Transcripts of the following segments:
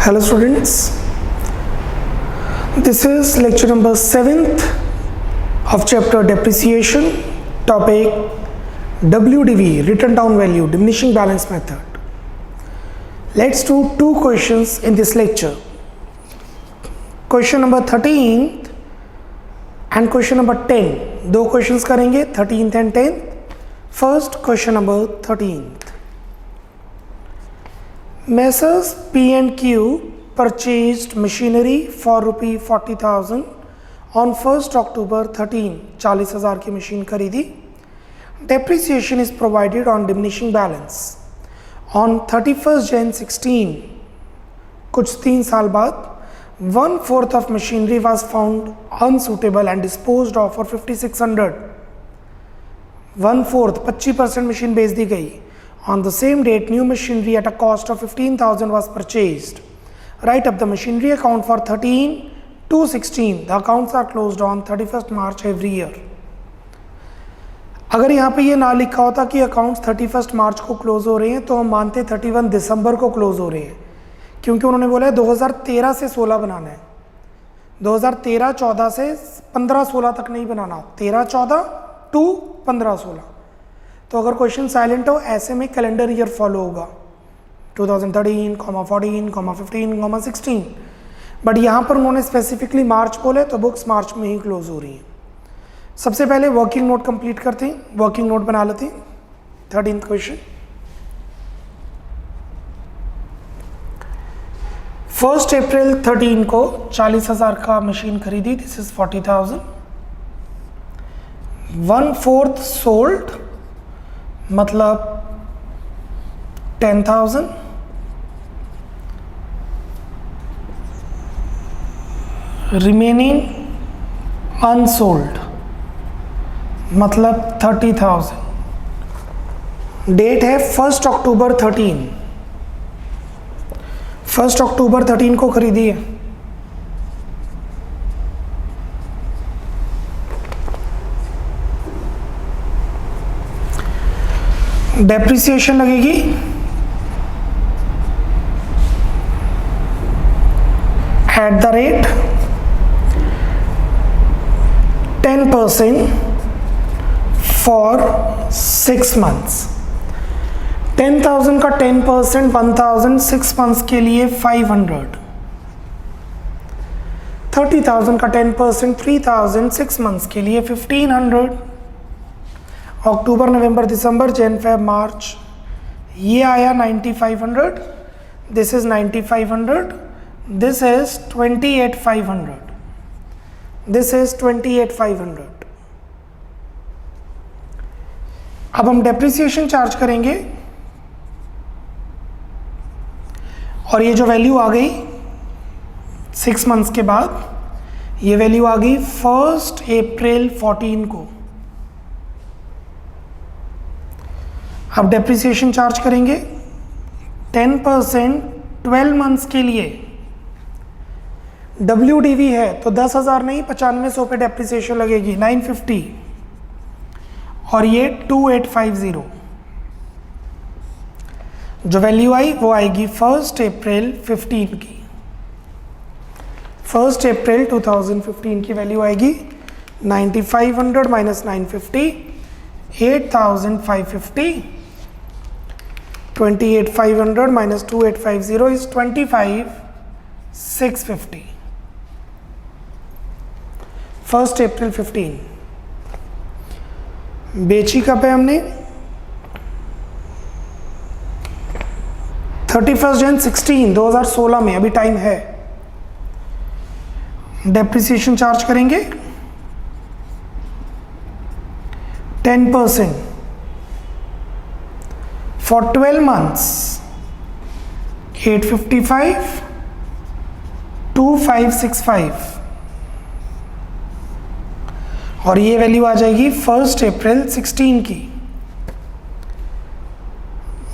Hello students, this is lecture number 7th of chapter depreciation, topic WDV, written down value, diminishing balance method. Let's do two questions in this lecture. Question number 13th and question number 10. दो questions करेंगे 13th and 10th. First question number 13th. Messrs P&Q purchased machinery for rupee 40,000 on 1st October 13. 40,000 की machine खरीदी. Depreciation is provided on diminishing balance. On 31st Jan 16, कुछ 3 साल बाद 1/4 of machinery was found unsuitable and disposed of for 5,600. 1/4 25% machine बेच दी गई. On the same date, new machinery at a cost of 15,000 was purchased. Write up the machinery account for 13 to 16. The accounts are closed on 31st March every year. अगर यहाँ पे ये ना लिखा होता कि अकाउंट्स 31 मार्च को क्लोज हो रहे हैं तो हम मानते 31 दिसंबर को क्लोज हो रहे हैं, क्योंकि उन्होंने बोला है 2013 से 16 बनाना है. 2013-14 से 15-16 तक नहीं बनाना, 13-14 टू 15-16. तो अगर क्वेश्चन साइलेंट हो ऐसे में कैलेंडर ईयर फॉलो होगा 2013, 14, 15, 16. बट यहाँ पर उन्होंने स्पेसिफिकली मार्च बोले तो बुक्स मार्च में ही क्लोज हो रही हैं. सबसे पहले वर्किंग नोट कंप्लीट करते हैं, वर्किंग नोट बना लेते हैं. 13th question. 1 अप्रैल 13 को 40,000 का मशीन खरीदी. This is 40,000. 1/4 सोल्ड मतलब 10,000. रिमेनिंग अनसोल्ड मतलब 30,000. डेट है 1 अक्टूबर 13. 1 अक्टूबर 13 को खरीदी है. डेप्रिसिएशन लगेगी at the rate 10% for 6 months. 10,000 का 10% 1,000 6 months के लिए 500. 30,000 का 10% 3,000 6 months के लिए 1,500. अक्टूबर नवंबर दिसंबर जन फेब मार्च ये आया 9,500. This is 9,500. This is 28,500. This is 28,500. अब हम डेप्रिसिएशन चार्ज करेंगे और ये जो वैल्यू आ गई 6 months के बाद, ये वैल्यू आ गई 1 अप्रैल 14 को. अब डेप्रिसिएशन चार्ज करेंगे 10% 12 months के लिए. WDV है तो 10,000 नहीं 9500 पे डेप्रिसिएशन लगेगी 950 और ये 2850. जो वैल्यू आई वो आएगी 1 अप्रैल 15 की. 1 अप्रैल 2015 की वैल्यू आएगी 9,500 माइनस 950 8,550. 28,500 minus 2850 is 25,650. 1 अप्रैल 15 बेची कब है हमने 31 जन 16 2016 में. अभी टाइम है. डेप्रिसिएशन चार्ज करेंगे 10% for 12 months 855 2565 और ये वैल्यू आ जाएगी 1 अप्रैल 16 की.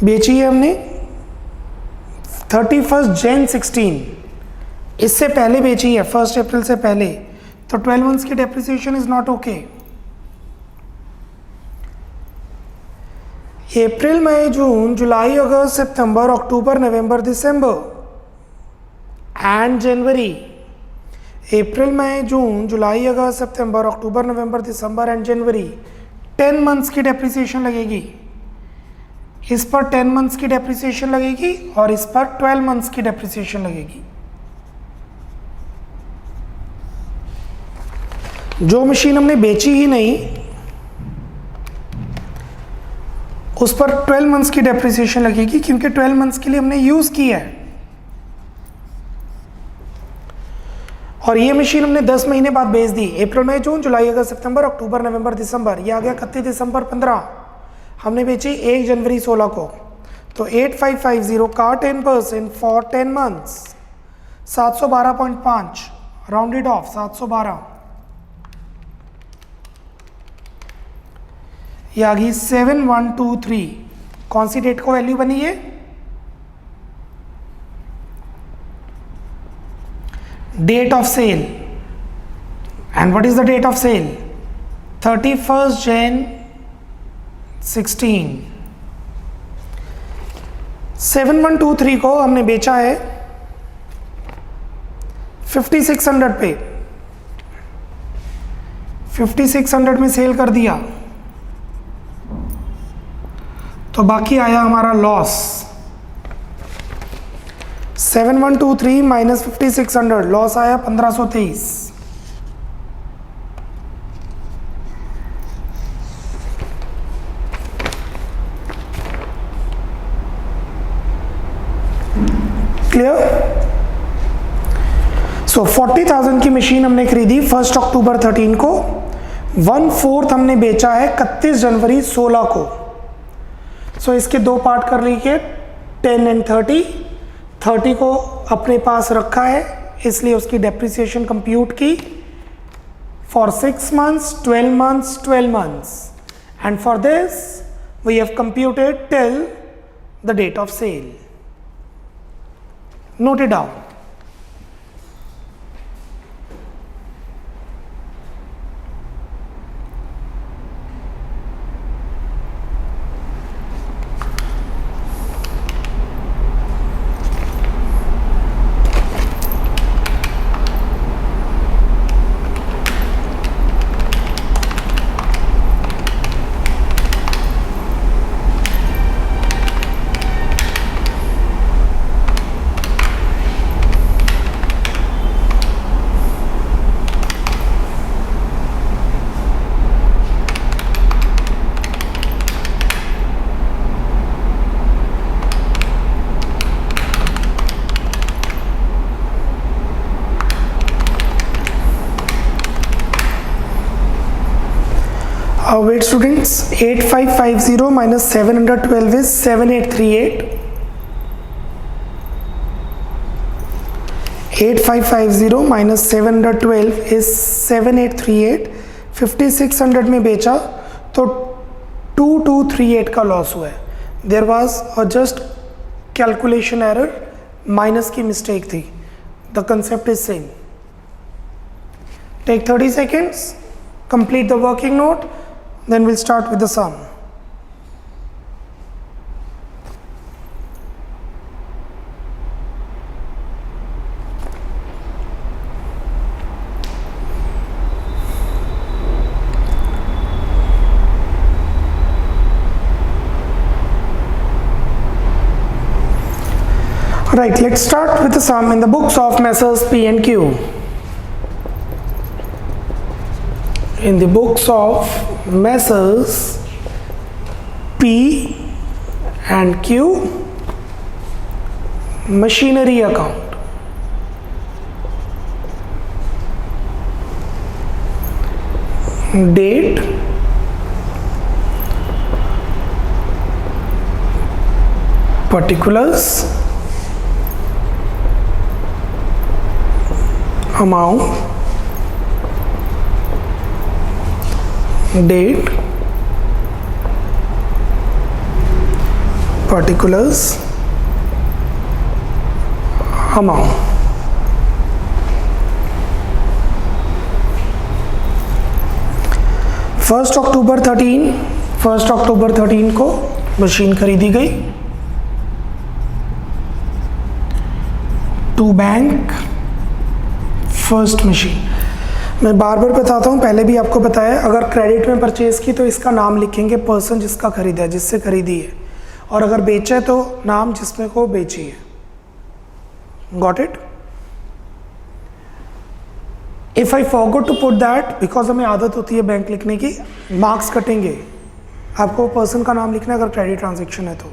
बेची है हमने 31 जन 16. इससे पहले बेची है 1 अप्रैल से पहले, तो 12 months की डेप्रिसिएशन इज नॉट ओके. अप्रैल मई जून जुलाई अगस्त सितंबर अक्टूबर नवंबर दिसंबर एंड जनवरी, अप्रैल मई जून जुलाई अगस्त सितंबर अक्टूबर नवंबर दिसंबर एंड जनवरी, 10 मंथ्स की डेप्रिसिएशन लगेगी। इस पर 10 मंथ्स की डेप्रिसिएशन लगेगी और इस पर 12 मंथ्स की डेप्रिसिएशन लगेगी। जो मशीन हमने बेची ही नहीं उस पर 12 मंथ्स की डेप्रिसिएशन लगेगी, क्योंकि 12 मंथ्स के लिए हमने यूज की है। और ये मशीन हमने 10 महीने बाद बेच दी। अप्रैल मई जून जुलाई अगस्त सितंबर अक्टूबर नवंबर दिसंबर, ये आ गया 31 दिसंबर 15, हमने बेची 1 जनवरी 16 को। तो 8550 का 10% फॉर 10 मंथ्स 712.5, राउंडेड ऑफ 712, ये आ गई 7123। कौन सी डेट को वैल्यू बनी है? Date of sale. And what is the date of sale? 31 Jan 16। 7123 को हमने बेचा है 5600 पे, 5600 में सेल कर दिया, तो बाकी आया हमारा लॉस। 7123 माइनस 5600, लॉस आया 1523। क्लियर? सो 40,000 की मशीन हमने खरीदी 1 अक्टूबर 13 को, 1/4 हमने बेचा है 31 जनवरी 16 को। सो इसके दो पार्ट कर लीजिए, 10 एंड 30। 30 को अपने पास रखा है, इसलिए उसकी डेप्रिसिएशन कंप्यूट की for 6 months, 12 months, 12 months, and for this we have computed till the date of sale. Note it down. Wait students, 8550 minus 712 is 7838. 8550 minus 712 is 7838. 5600 में बेचा तो 2238 का लॉस हुआ है। There was a just calculation error, minus की mistake थी। The concept is same. Take 30 seconds, complete the working note, then we'll start with the sum. Right, let's start with the sum in the books of Messrs P and Q. In the books of Messrs P and Q, machinery account. Date, particulars, amount, date, particulars, amount. First अक्टूबर 13 को machine खरीदी गई। To bank first machine. मैं बार बार बताता हूँ, पहले भी आपको बताया, अगर क्रेडिट में परचेज़ की तो इसका नाम लिखेंगे पर्सन जिसका खरीदा है, जिससे खरीदी है, और अगर बेचा है तो नाम जिसमें को बेची है। Got it? If I forgot to put that, because हमें आदत होती है बैंक लिखने की, मार्क्स कटेंगे। आपको पर्सन का नाम लिखना है अगर क्रेडिट ट्रांजेक्शन है तो,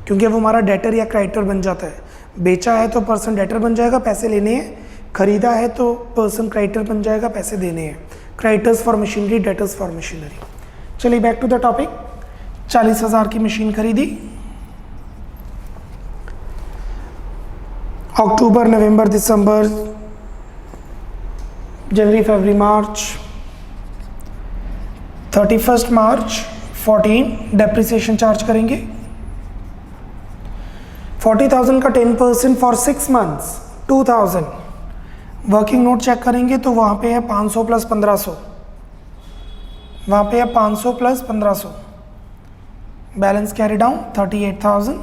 क्योंकि वो हमारा डेटर या क्रेडिटर बन जाता है। बेचा है तो पर्सन डेटर बन जाएगा, पैसे लेने हैं। खरीदा है तो पर्सन क्रेडिटर बन जाएगा, पैसे देने हैं। Creditors for machinery, debtors for machinery. चलिए बैक टू द टॉपिक। 40,000 की मशीन खरीदी, अक्टूबर, नवंबर, दिसंबर, जनवरी, फरवरी, मार्च, 31 मार्च 14 डेप्रिसिएशन चार्ज करेंगे। 40,000 का 10% for 6 months 2,000। Working note check करेंगे तो वहाँ पे है 500 प्लस 1500, वहाँ पे है 500 plus 1500। Balance carry down 38,000।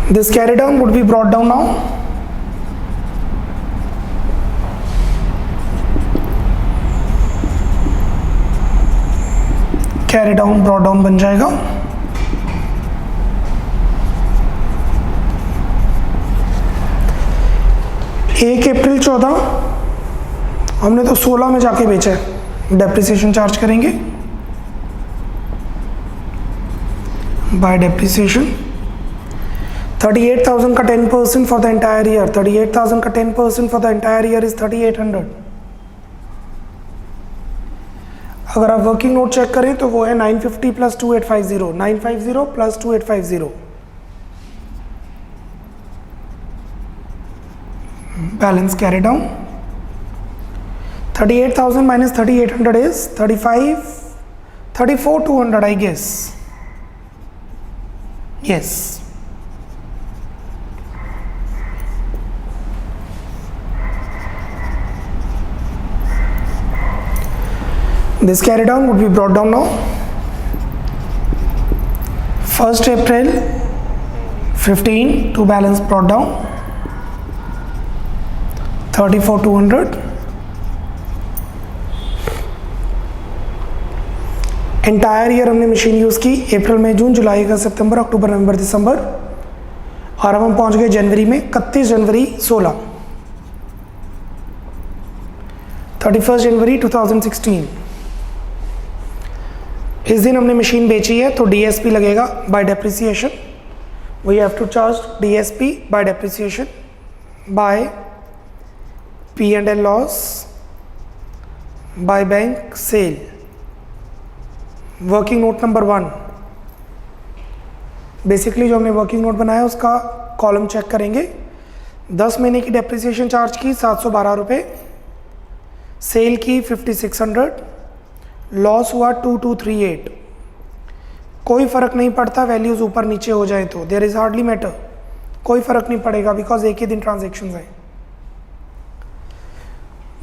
This carry down would be brought down now. Carry down, brought down बन जाएगा। एक अप्रैल 14 हमने तो 16 में जाके बेचा है, डेप्रिसिएशन चार्ज करेंगे बाय डेप्रिसिएशन। 38,000 का 10% फॉर द एंटायर ईयर, 38,000 का 10% for the entire year is 3,800। अगर आप वर्किंग नोट चेक करें तो वो है 950 plus 2850, 950 plus 2850। Balance carry down 38,000 minus 3,800 is 34,200 I guess. Yes, this carry down would be brought down now. 1st April 15 to balance brought down 34,200। Entire year हमने machine use की, अप्रैल, मई, जून, जुलाई, अगस्त, सितंबर, अक्टूबर, नवंबर, दिसंबर, और अब हम पहुंच गए जनवरी में। 31 जनवरी 16, 31 जनवरी 2016। इस दिन हमने मशीन बेची है तो डीएसपी लगेगा by depreciation. We have to charge DSP by depreciation by P&L loss by bank sale. Working note number 1, basically जो हमने वर्किंग नोट बनाया उसका कॉलम चेक करेंगे। 10 महीने की डेप्रिसिएशन चार्ज की 712 रुपये, सेल की 5600, लॉस हुआ 2238। कोई फ़र्क नहीं पड़ता वैल्यूज़ ऊपर नीचे हो जाए तो, देयर इज़ हार्डली मैटर, कोई फ़र्क नहीं पड़ेगा बिकॉज एक ही दिन ट्रांजेक्शन्स हैं।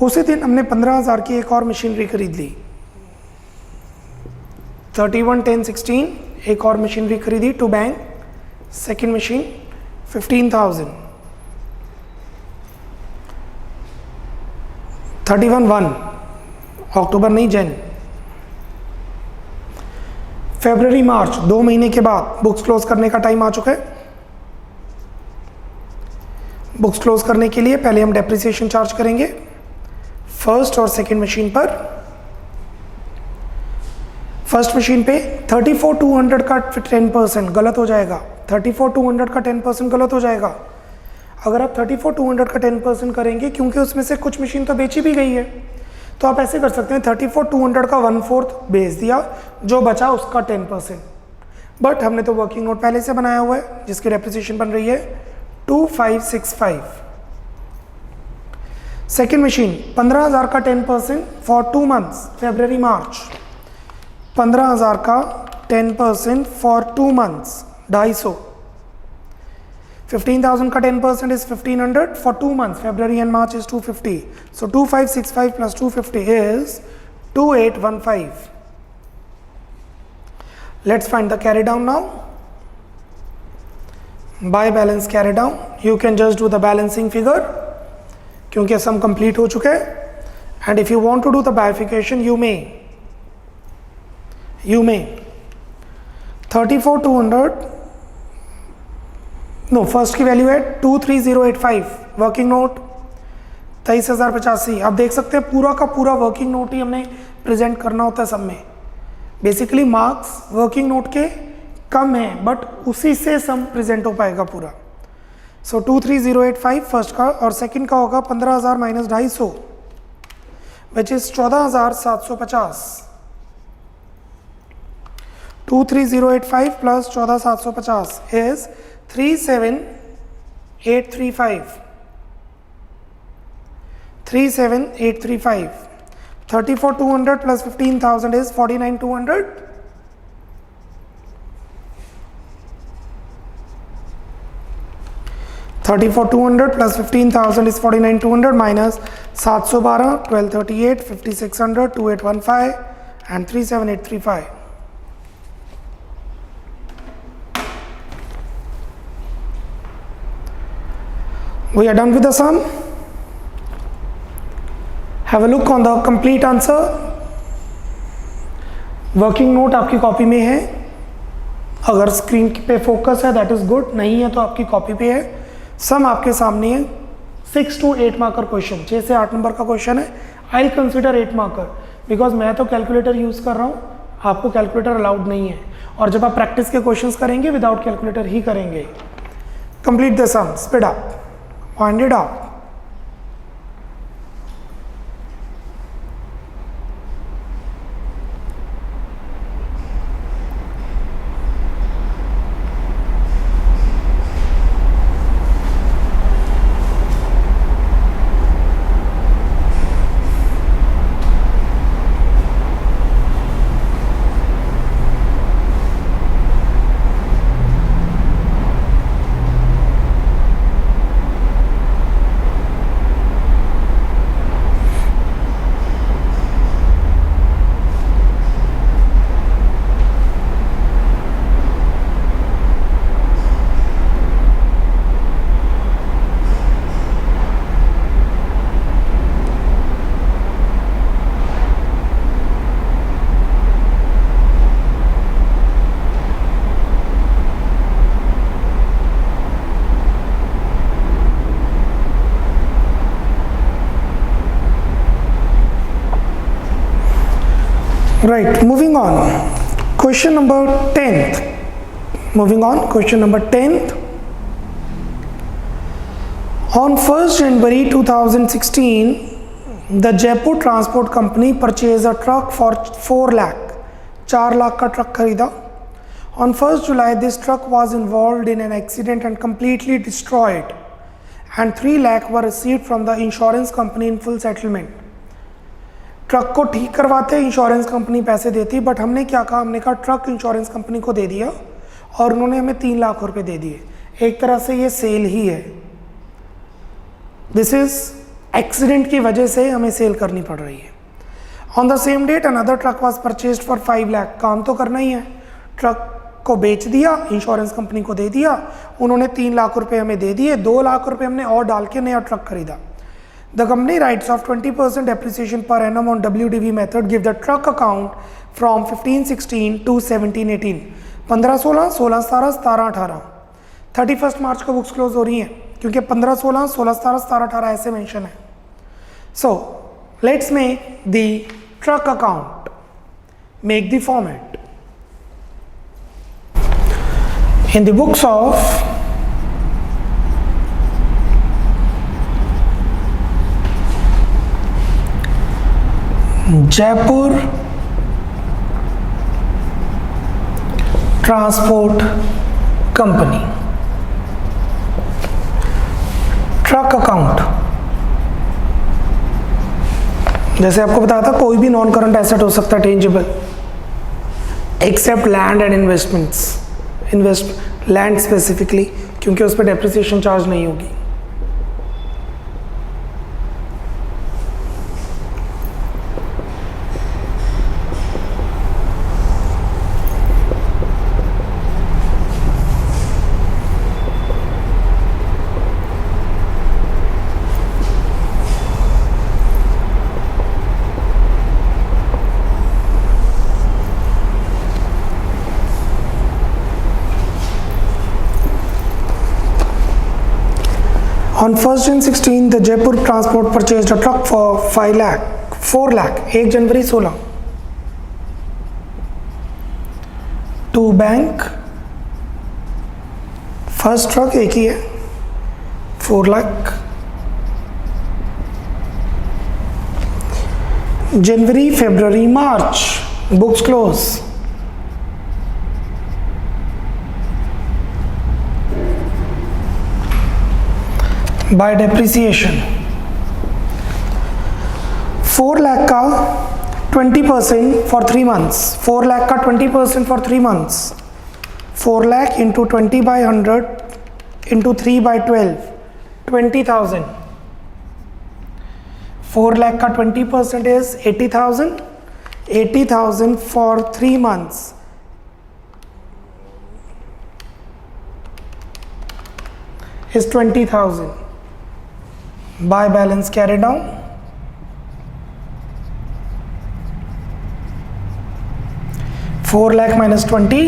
उसी दिन हमने 15,000 की एक और मशीनरी खरीद ली, 31/10/16 एक और मशीनरी खरीदी टू बैंक, सेकेंड मशीन 15,000। 31/1 अक्टूबर नहीं जन, फरवरी मार्च 2 महीने के बाद बुक्स क्लोज करने का टाइम आ चुका है। बुक्स क्लोज करने के लिए पहले हम डेप्रिसिएशन चार्ज करेंगे फर्स्ट और सेकंड मशीन पर। फर्स्ट मशीन पे 34,200 का 10% गलत हो जाएगा, 34,200 का 10% गलत हो जाएगा। अगर आप 34,200 का 10% करेंगे, क्योंकि उसमें से कुछ मशीन तो बेची भी गई है, तो आप ऐसे कर सकते हैं 34,200 का 1/4 बेच दिया, जो बचा उसका 10%। बट हमने तो वर्किंग नोट पहले से बनाया हुआ है जिसकी डेप्रिसिएशन बन रही है 2,565। सेकेंड मशीन 15,000 का 10% फॉर 2 मंथ्स, फरवरी मार्च। 15,000 का 10% फॉर 2 मंथ्स 250। 15,000 का 10% is 1500 for 2 months. February and March is 250. So 2565 plus 250 is 2815. Let's find the carry down now. By balance carry down. You can just do the balancing figure क्योंकि sum complete हो चुके हैं. And if you want to do the bifurcation, you may 34,200. No first की value है 23085 working note 23,085. आप देख सकते हैं पूरा का पूरा वर्किंग नोट ही हमने प्रेजेंट करना होता है सब में. बेसिकली मार्क्स वर्किंग नोट के कम है बट उसी से सम प्रेजेंट हो पाएगा पूरा. सो 23085 फर्स्ट का और सेकंड का होगा 15,000 minus 250 which is 14,750. 23085 plus 14,750 is 37,835. 37,835. 34,200 plus 15,000 is 49,200. plus 15,000 is 49,200 minus 712, 1238, 5,600, 2815 and 37,835. We are done with the sum. Have a look on the complete answer. Working note आपकी कॉपी में है. अगर स्क्रीन पे फोकस है दैट इज गुड, नहीं है तो आपकी कॉपी पे है. सम आपके सामने है. 6 to 8 मार्कर क्वेश्चन, 6 से 8 नंबर का क्वेश्चन है. I will consider 8 marker because मैं तो कैलकुलेटर यूज कर रहा हूँ, आपको कैलकुलेटर अलाउड नहीं है. और जब आप प्रैक्टिस के क्वेश्चंस करेंगे विदाउट कैलकुलेटर ही करेंगे. Complete the sum, speed up, wind it up. Right, moving on. Question number 10th. Moving on, question number 10th. On 1st January 2016, the Jaipur Transport Company purchased a truck for 4 lakh. 4 lakh का truck खरीदा. On 1st July, this truck was involved in an accident and completely destroyed. And 3 lakh were received from the insurance company in full settlement. Truck को ठीक करवाते insurance company पैसे देती, but हमने क्या कहा, हमने कहा ट्रक इंश्योरेंस कंपनी को दे दिया और उन्होंने हमें 3 लाख रुपए दे दिए. एक तरह से ये सेल ही है. दिस इज एक्सीडेंट की वजह से हमें सेल करनी पड़ रही है. On the same date another truck was purchased for 5 lakh. काम तो करना ही है, ट्रक को बेच दिया, इंश्योरेंस कंपनी को दे दिया, उन्होंने 3 लाख रुपए हमें दे दिए, 2 लाख रुपए हमने और डाल के नया ट्रक खरीदा. The company writes off 20% depreciation per annum on WDV method. Give the truck account from 15-16 to 17-18. 15-16, 16-17, 17-18. 31st मार्च को बुक्स क्लोज हो रही हैं क्योंकि 15-16, 16-17, 17-18 ऐसे मेंशन है. So let's make the truck account. Make the format. In the books of Jaipur transport company truck account. जैसे आपको बताया था कोई भी नॉन करंट एसेट हो सकता है tangible except land and investments. Land specifically क्योंकि उस पर डेप्रिसिएशन चार्ज नहीं होगी। On 1st Jan 16, the Jaipur Transport purchased a truck for 4 lakh, 1 जनवरी 16 to bank। फर्स्ट ट्रक एक ही है, 4 लाख। जनवरी, फरवरी, मार्च books close. By depreciation 4 lakh का 20% फॉर 3 मंथ्स, 4 लाख का 20% for 3 months, 4 lakh into 20/100 into 3/12, 20,000। 4 lakh का 20% is 80,000, 80,000 for 3 months is 20,000। Buy balance carried down, 4 lakh minus 20,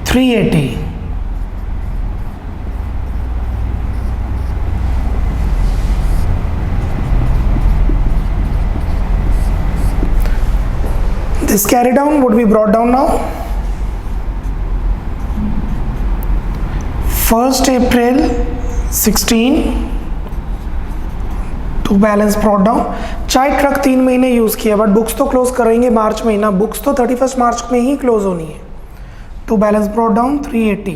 380। This carry down would be brought down now। 1st April 16 to balance brought down. चाहे truck 3 महीने use किया, but books तो close करेंगे मार्च महीना, books तो 31 मार्च में ही close होनी है। To balance brought down 380।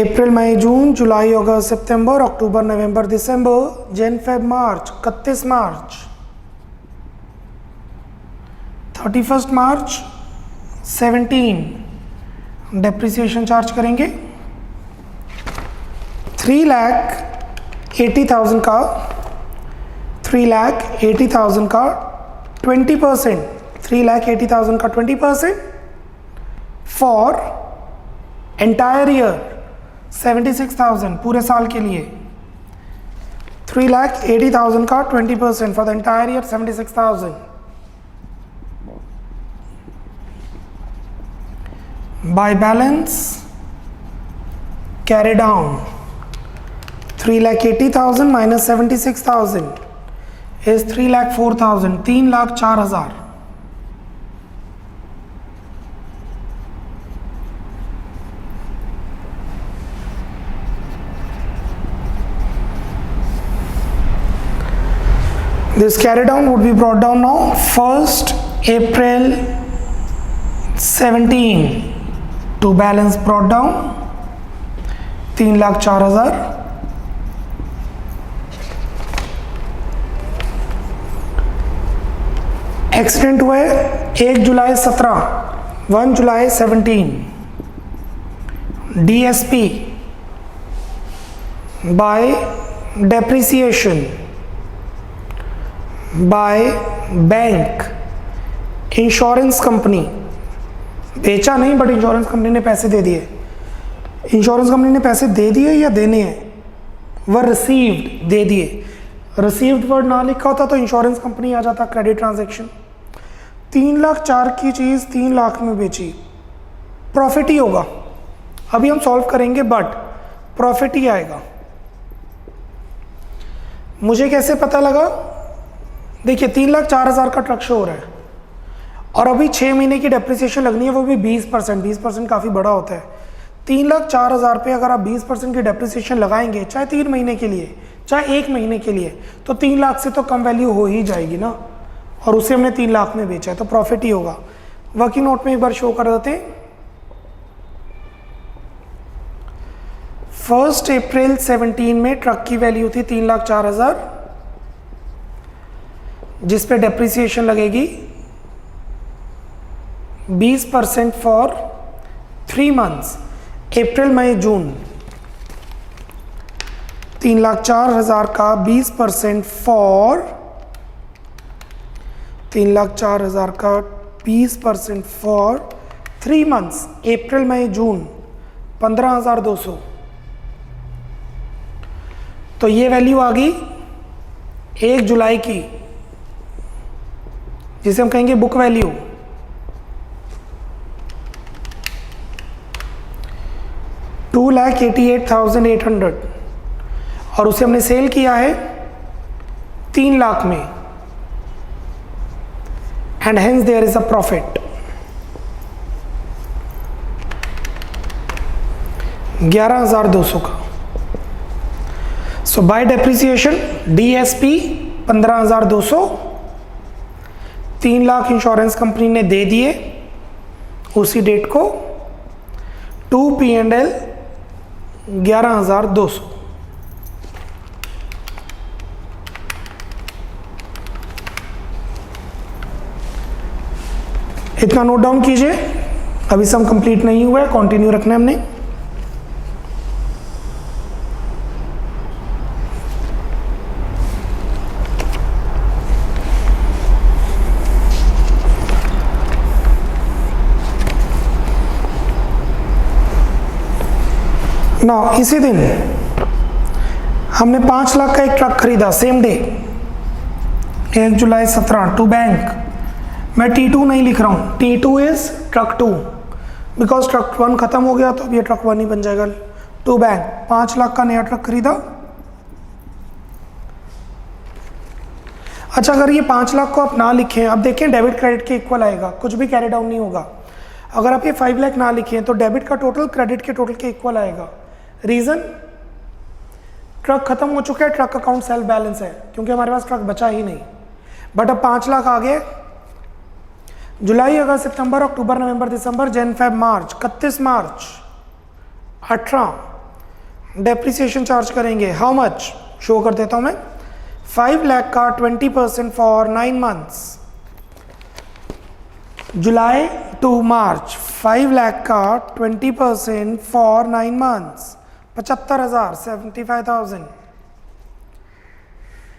अप्रैल, मई, जून, जुलाई, अगस्त, सितंबर, अक्टूबर, नवंबर, दिसंबर, जन, फेब, मार्च, 31 मार्च, 31 मार्च 17 डेप्रिसिएशन चार्ज करेंगे। 3,80,000 का 3,80,000 का 20%, 3,80,000 का 20% फॉर एंटायर ईयर 76,000 पूरे साल के लिए। 3,80,000 का 20% for the entire year 76,000। By balance carry down 3,80,000 minus 76,000 is 3,04,000, 3,04,000। This carry down would be brought down now 1st April 17 to balance brought down 3,04,000। Accident हुए 1 जुलाई 17, 1 जुलाई 17। DSP by depreciation by bank, insurance company बेचा नहीं, but insurance company ने पैसे दे दिए। Insurance company ने पैसे दे दिए या देने हैं, वह रिसीव्ड, दे दिए। रिसीव्ड वर्ड ना लिखा होता तो इंश्योरेंस कंपनी आ जाता, क्रेडिट ट्रांजैक्शन। 3,04,000 की चीज़ 3 लाख में बेची, प्रॉफिट ही होगा। अभी हम सॉल्व करेंगे, बट प्रॉफिट ही आएगा। मुझे कैसे पता लगा? देखिए 3,04,000 का ट्रक शो हो रहा है और अभी 6 महीने की डेप्रिसिएशन लगनी है, वो भी 20%। 20% काफ़ी बड़ा होता है। 3,04,000 पे अगर आप 20% की डेप्रिसिएशन लगाएंगे, चाहे 3 महीने के लिए चाहे 1 महीने के लिए, तो 3 लाख से तो कम वैल्यू हो ही जाएगी ना, और उसे हमने 3 लाख में बेचा है, तो प्रॉफिट ही होगा। वर्किंग नोट में एक बार शो कर देते हैं। 1 अप्रैल 17 में ट्रक की वैल्यू थी 3,04,000, जिस पे डेप्रिसिएशन लगेगी 20% फॉर 3 मंथ्स, अप्रैल मई जून। 3,04,000 का 20% फॉर 3,04,000 का 20% फॉर 3 मंथ्स, अप्रैल मई जून, 15,200। तो ये वैल्यू आ गई 1 जुलाई की, जिसे हम कहेंगे बुक वैल्यू। $2,88,800 और उसे हमने सेल किया है 3 लाख में, and hence there is a profit 11,200 का। So by depreciation DSP 15,200, 3 lakh insurance company ने दे दिए उसी डेट को, टू P&L 11,200। इतना नोट डाउन कीजिए, अभी सम कंप्लीट नहीं हुआ है, कंटिन्यू रखना है हमने। ना इसी दिन हमने 5 लाख का एक ट्रक खरीदा, सेम डे 1 जुलाई 17 टू बैंक। मैं T2 नहीं लिख रहा हूँ, T2 is truck 2, because truck 1 खत्म हो गया तो अब ये ट्रक 1 ही बन जाएगा। टू बैंक 5 लाख का नया ट्रक खरीदा। अच्छा, अगर ये 5 लाख को आप ना लिखें, अब देखें डेबिट क्रेडिट के इक्वल आएगा, कुछ भी कैरी डाउन नहीं होगा। अगर आप ये 5 लाख ना लिखें तो डेबिट का टोटल क्रेडिट के टोटल के इक्वल आएगा। रीजन, ट्रक खत्म हो चुका है, ट्रक अकाउंट सेल्फ बैलेंस है, क्योंकि हमारे पास ट्रक बचा ही नहीं। बट अब 5 लाख आ गए, जुलाई, अगस्त, सितंबर, अक्टूबर, नवंबर, दिसंबर, जन, फेब, मार्च, 31 मार्च 18 डेप्रिसिएशन चार्ज करेंगे। हाउ मच, शो कर देता हूं मैं। 5 लाख का 20% फॉर 9 मंथ्स, जुलाई टू मार्च। 5 लाख का 20% फॉर 9 मंथ्स, 75,000, 75,000।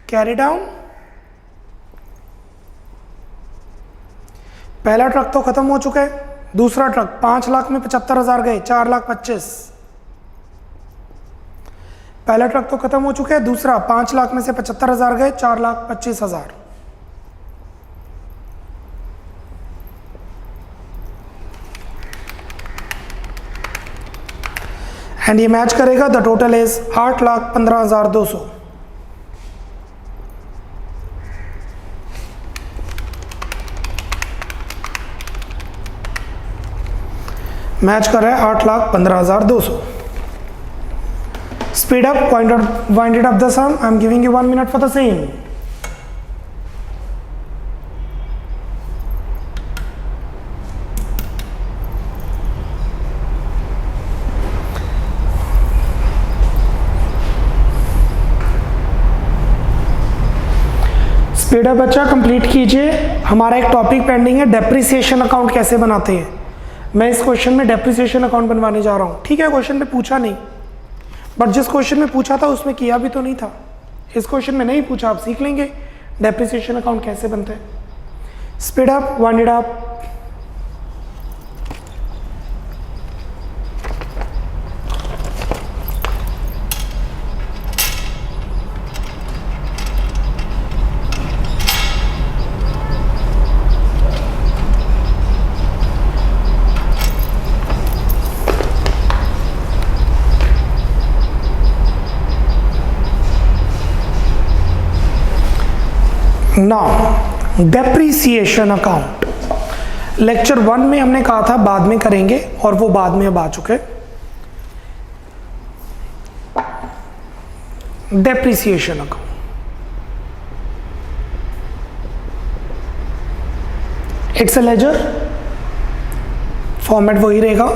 कैरी डाउन, पहला ट्रक तो खत्म हो चुका है, दूसरा ट्रक 5 लाख में 75,000 गए, 4,25,000। पहला ट्रक तो खत्म हो चुका है, दूसरा 5 लाख में से 75,000 गए, 4,25,000। एंड ये मैच करेगा, द टोटल इज 8,15,200। मैच कर रहा है 8,15,200। Speed up, wind it up the sum. I am giving you 1 minute for the same. Speed up बच्चा कंप्लीट कीजिए। हमारा एक टॉपिक पेंडिंग है, डेप्रिसिएशन अकाउंट कैसे बनाते हैं। मैं इस क्वेश्चन में डेप्रिसिएशन अकाउंट बनवाने जा रहा हूँ। ठीक है, क्वेश्चन में पूछा नहीं, बट जिस क्वेश्चन में पूछा था उसमें किया भी तो नहीं था। इस क्वेश्चन में नहीं पूछा, आप सीख लेंगे डेप्रिसिएशन अकाउंट कैसे बनता है। Speed up, wind it up. Now depreciation account, lecture 1 में हमने कहा था बाद में करेंगे, और वो बाद में अब आ चुके। Depreciation account, it's a ledger, format वही रहेगा,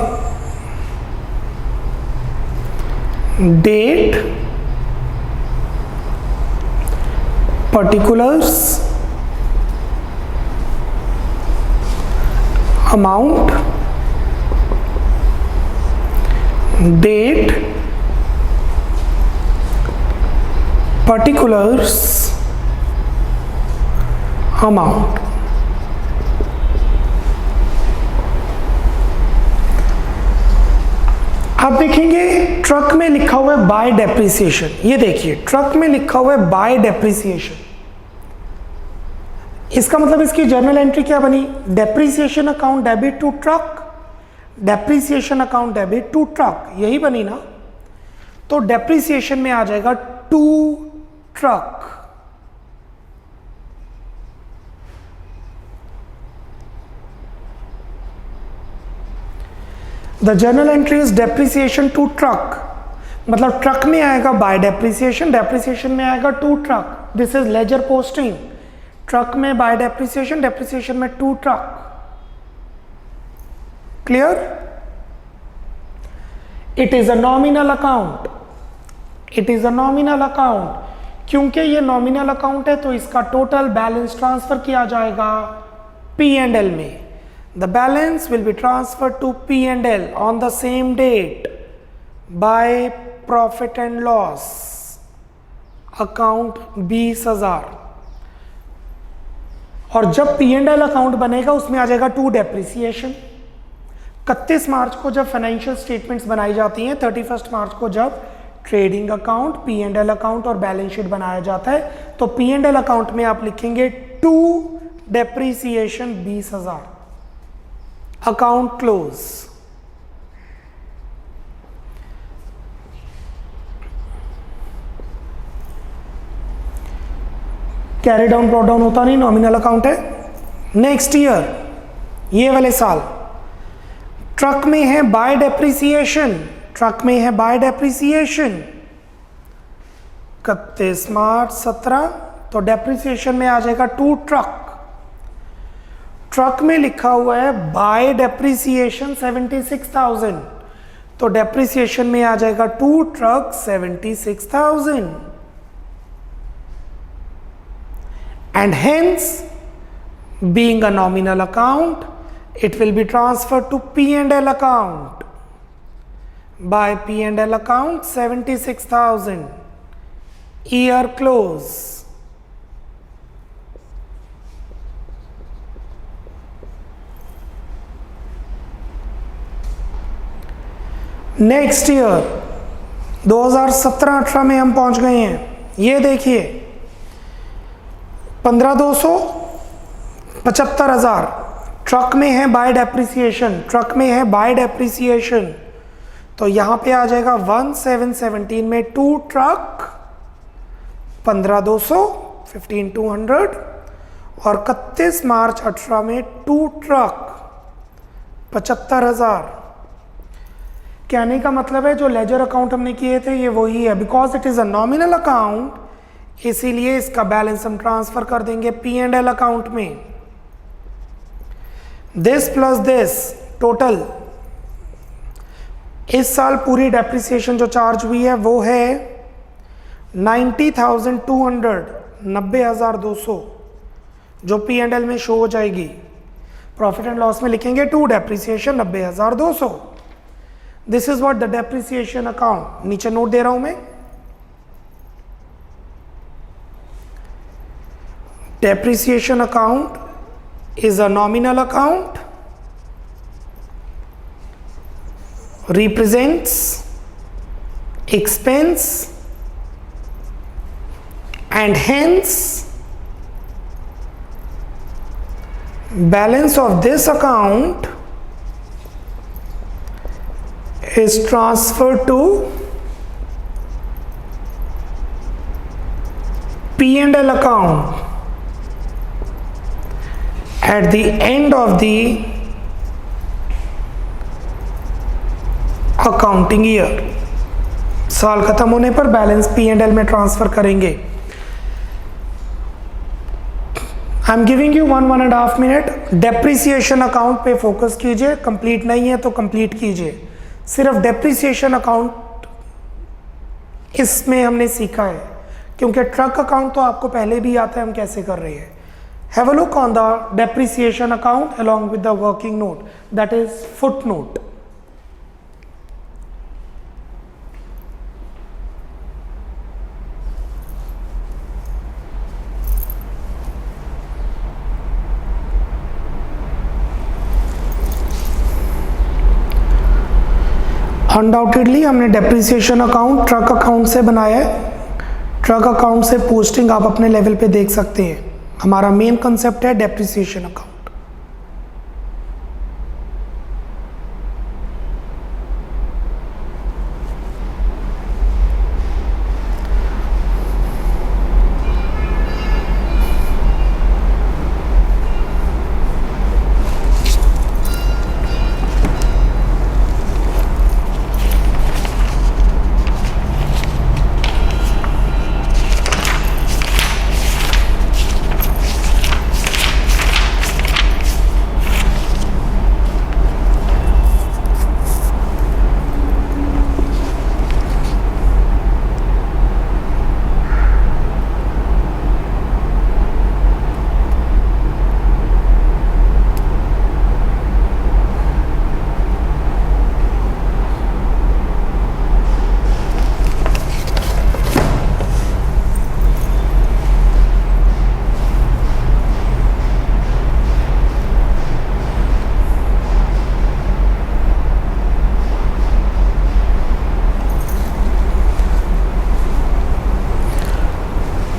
date, particulars, amount, date, particulars, amount. आप देखेंगे ट्रक में लिखा हुआ है बाय डेप्रिसिएशन, ये देखिए ट्रक में लिखा हुआ है बाय डेप्रिसिएशन। इसका मतलब इसकी जर्नल एंट्री क्या बनी? Depreciation account debit to truck, depreciation account debit to truck, यही बनी ना। तो डेप्रिसिएशन में आ जाएगा to truck, the journal entry is depreciation to truck, मतलब ट्रक में आएगा बाय डेप्रिसिएशन, डेप्रिसिएशन में आएगा to truck. This is ledger posting, truck में बाय डेप्रिसिएशन, डेप्रिसिएशन में to truck. Clear? It is a nominal account, it is a nominal account. क्योंकि ये nominal account है तो इसका टोटल बैलेंस ट्रांसफर किया जाएगा P&L में। The balance will be transfer to P&L on the same date by profit and loss account 20,000। और जब P&L अकाउंट बनेगा उसमें आ जाएगा टू डेप्रिसिएशन। 31 मार्च को जब फाइनेंशियल स्टेटमेंट्स बनाई जाती हैं, 31 मार्च को जब ट्रेडिंग अकाउंट, P&L अकाउंट और बैलेंस शीट बनाया जाता है, तो P&L अकाउंट में आप लिखेंगे to depreciation 20,000, account close. Carry down brought down होता नहीं, नॉमिनल अकाउंट है। नेक्स्ट ईयर, ये वाले साल ट्रक में है बाय डेप्रिसिएशन, ट्रक में है बाय डेप्रिसिएशन 31 मार्च 17, तो डेप्रिसिएशन में आ जाएगा टू ट्रक। ट्रक में लिखा हुआ है बाय डेप्रिसिएशन 76,000, तो डेप्रिसिएशन में आ जाएगा to truck 76,000। And hence being a nominal account, it will be transferred to P&L account by P&L account 76,000, year close। Next year 2017-18 में हम पहुंच गए हैं। ये देखिए 15,275,000 ट्रक में है बाय डेप्रिसिएशन, ट्रक में है बाय डेप्रिसिएशन, तो यहां पे आ जाएगा 1717 में टू ट्रक 15,200 15,200 और 31 मार्च 18 में टू ट्रक 75,000। कहने का मतलब है जो लेजर अकाउंट हमने किए थे ये वही है, because it is a nominal account, इसीलिए इसका बैलेंस हम ट्रांसफर कर देंगे P&L अकाउंट में। दिस प्लस दिस टोटल इस साल पूरी डेप्रिसिएशन जो चार्ज हुई है वो है 90,200, 90,200, जो P&L में शो हो जाएगी। प्रॉफिट एंड लॉस में लिखेंगे to depreciation 90,200। This is what the depreciation account, नीचे नोट दे रहा हूं मैं। Depreciation account is a nominal account, represents expense, and hence balance of this account is transferred to P&L account at the end of the accounting year. साल खत्म होने पर balance P&L में ट्रांसफर करेंगे। I am giving you 1.5 minute. Depreciation account पे focus कीजिए, complete नहीं है तो कंप्लीट कीजिए। सिर्फ डेप्रिसिएशन अकाउंट इसमें हमने सीखा है, क्योंकि ट्रक अकाउंट तो आपको पहले भी आता है हम कैसे कर रहे हैं। Have a look on the depreciation account along with the working note, that is footnote. Undoubtedly हमने डेप्रिसिएशन अकाउंट ट्रक अकाउंट से बनाया है। ट्रक अकाउंट से पोस्टिंग आप अपने लेवल पे देख सकते हैं। हमारा मेन कंसेप्ट है depreciation account.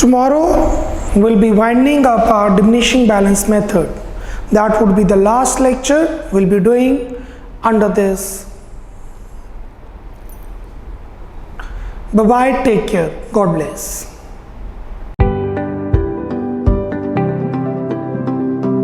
Tomorrow we'll be winding up our diminishing balance method. That would be the last lecture we'll be doing under this. Bye bye, take care, God bless.